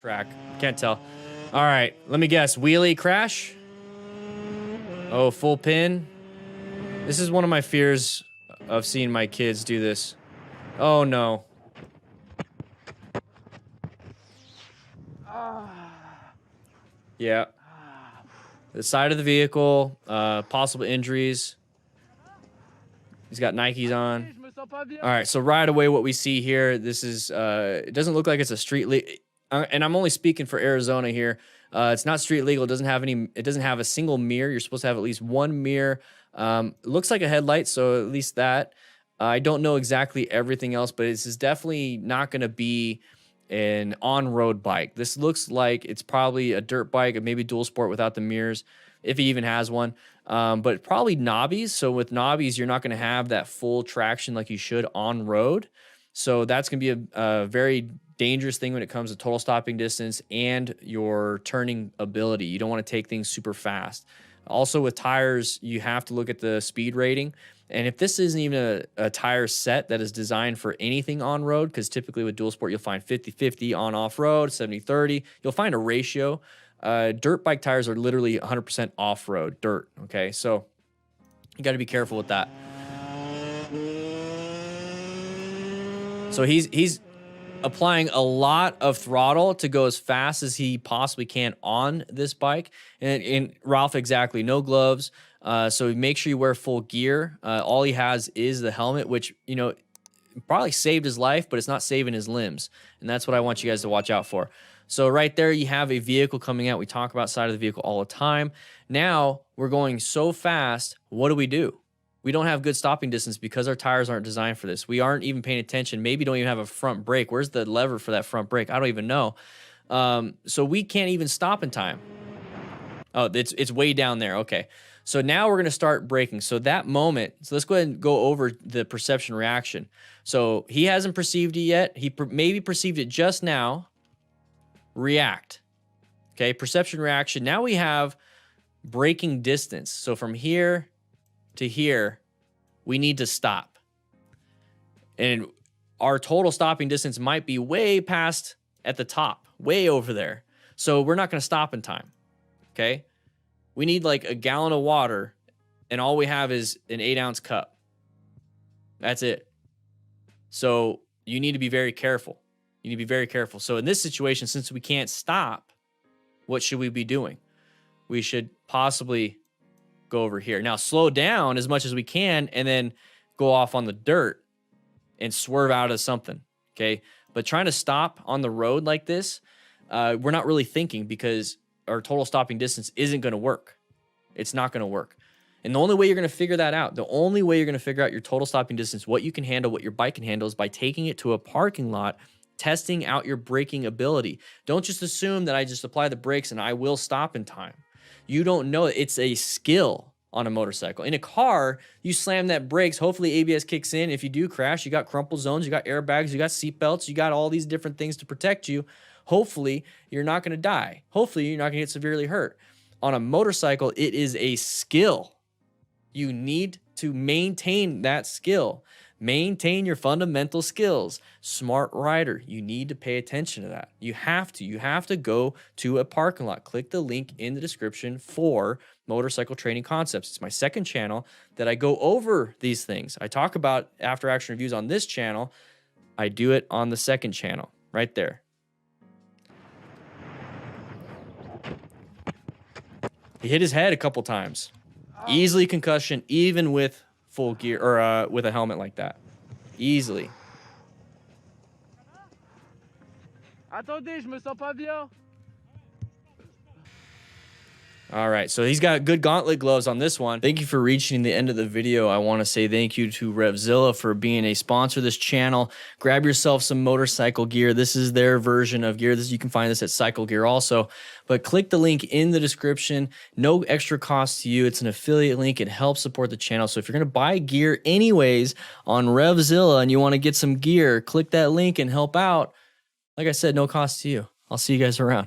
track. Can't tell. All right, let me guess. Wheelie crash? Oh, full pin. This is one of my fears of seeing my kids do this. Oh no. Yeah. The side of the vehicle, possible injuries. He's got Nikes on. All right, so right away what we see here, this is, it doesn't look like it's a street legal, and I'm only speaking for Arizona here. It's not street legal. It doesn't have a single mirror. You're supposed to have at least one mirror. It looks like a headlight, so at least that. I don't know exactly everything else, but this is definitely not going to be an on-road bike. This looks like it's probably a dirt bike, maybe dual sport without the mirrors, if he even has one. But probably knobbies. So with knobbies, you're not going to have that full traction like you should on road. So that's going to be a very dangerous thing when it comes to total stopping distance and your turning ability. You don't want to take things super fast. Also with tires, you have to look at the speed rating. And if this isn't even a tire set that is designed for anything on road, because typically with dual sport, you'll find 50-50 on off road, 70-30. You'll find a ratio. Dirt bike tires are literally 100% off road dirt. Okay, so you got to be careful with that. So he's applying a lot of throttle to go as fast as he possibly can on this bike. And Ralph, exactly, no gloves. So make sure you wear full gear. All he has is the helmet, which, you know, probably saved his life, but it's not saving his limbs. And that's what I want you guys to watch out for. So right there, you have a vehicle coming out. We talk about side of the vehicle all the time. Now we're going so fast. What do? We don't have good stopping distance because our tires aren't designed for this. We aren't even paying attention. Maybe don't even have a front brake. Where's the lever for that front brake? I don't even know. So we can't even stop in time. Oh, it's way down there. Okay. So now we're going to start braking. So that moment, so let's go ahead and go over the perception reaction. So he hasn't perceived it yet. He maybe perceived it just now. React. Okay, perception reaction. Now we have braking distance. So from here to here, we need to stop. And our total stopping distance might be way past at the top, way over there. So we're not going to stop in time. Okay. We need like a gallon of water, and all we have is an 8-ounce cup. That's it. So you need to be very careful. You need to be very careful. So in this situation, since we can't stop, what should we be doing? We should possibly go over here. Now, slow down as much as we can and then go off on the dirt and swerve out of something, okay? But trying to stop on the road like this, we're not really thinking because our total stopping distance isn't going to work. It's not going to work. And the only way you're going to figure that out, the only way you're going to figure out your total stopping distance, what you can handle, what your bike can handle, is by taking it to a parking lot, testing out your braking ability. Don't just assume that I just apply the brakes and I will stop in time. You don't know. It's a skill on a motorcycle. In a car, you slam that brakes. Hopefully ABS kicks in. If you do crash, you got crumple zones, you got airbags, you got seat belts, you got all these different things to protect you. Hopefully you're not going to die. Hopefully you're not going to get severely hurt. On a motorcycle, it is a skill. You need to maintain that skill. Maintain your fundamental skills. Smart rider, you need to pay attention to that. You have to go to a parking lot. Click the link in the description for Motorcycle Training Concepts. It's my second channel that I go over these things. I talk about after action reviews on this channel. I do it on the second channel right there. He hit his head a couple times. Easily concussion, even with full gear or with a helmet like that. Easily. Attendez, je me sens pas bien. All right, so he's got good gauntlet gloves on this one. Thank you for reaching the end of the video. I want to say thank you to REVZILLA for being a sponsor of this channel. Grab yourself some motorcycle gear. This is their version of gear. You can find this at Cycle Gear also. But click the link in the description. No extra cost to you. It's an affiliate link. It helps support the channel. So if you're going to buy gear anyways on REVZILLA and you want to get some gear, click that link and help out. Like I said, no cost to you. I'll see you guys around.